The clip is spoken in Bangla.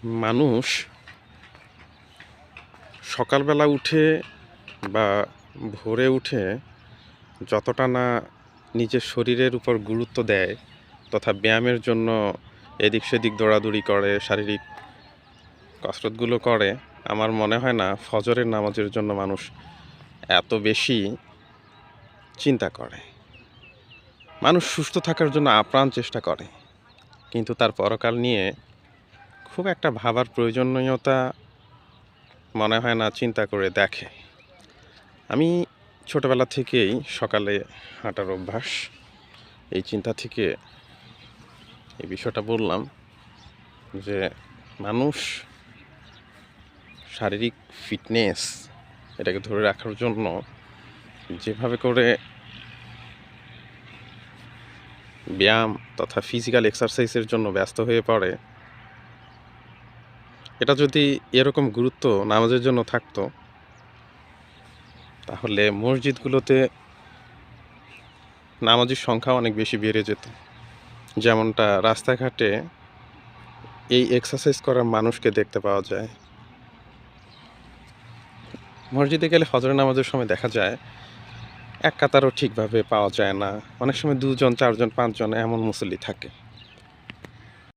মানুষ সকালবেলা উঠে বা ভোরে উঠে যতটা না নিজের শরীরের উপর গুরুত্ব দেয় তথা ব্যায়ামের জন্য এদিক সেদিক দৌড়াদৌড়ি করে, শারীরিক কসরতগুলো করে, আমার মনে হয় না ফজরের নামাজের জন্য মানুষ এত বেশি চিন্তা করে। মানুষ সুস্থ থাকার জন্য আপ্রাণ চেষ্টা করে, কিন্তু তার পরকাল নিয়ে খুব একটা ভাবার প্রয়োজনীয়তা মনে হয় না চিন্তা করে দেখে। আমি ছোটবেলা থেকেই সকালে হাঁটার অভ্যাস, এই চিন্তা থেকে এই বিষয়টা বললাম যে মানুষ শারীরিক ফিটনেস এটাকে ধরে রাখার জন্য যেভাবে করে ব্যায়াম তথা ফিজিক্যাল এক্সারসাইজের জন্য ব্যস্ত হয়ে পড়ে, এটা যদি এরকম গুরুত্ব নামাজের জন্য থাকতো তাহলে মসজিদগুলোতে নামাজের সংখ্যা অনেক বেশি বেড়ে যেত। যেমনটা রাস্তাঘাটে এই এক্সারসাইজ করার মানুষকে দেখতে পাওয়া যায়। মসজিদে গেলে ফজরের নামাজের সময় দেখা যায় এক কাতারও ঠিকভাবে পাওয়া যায় না, অনেক সময় 2 জন 4 জন 5 জন এমন মুসল্লি থাকে।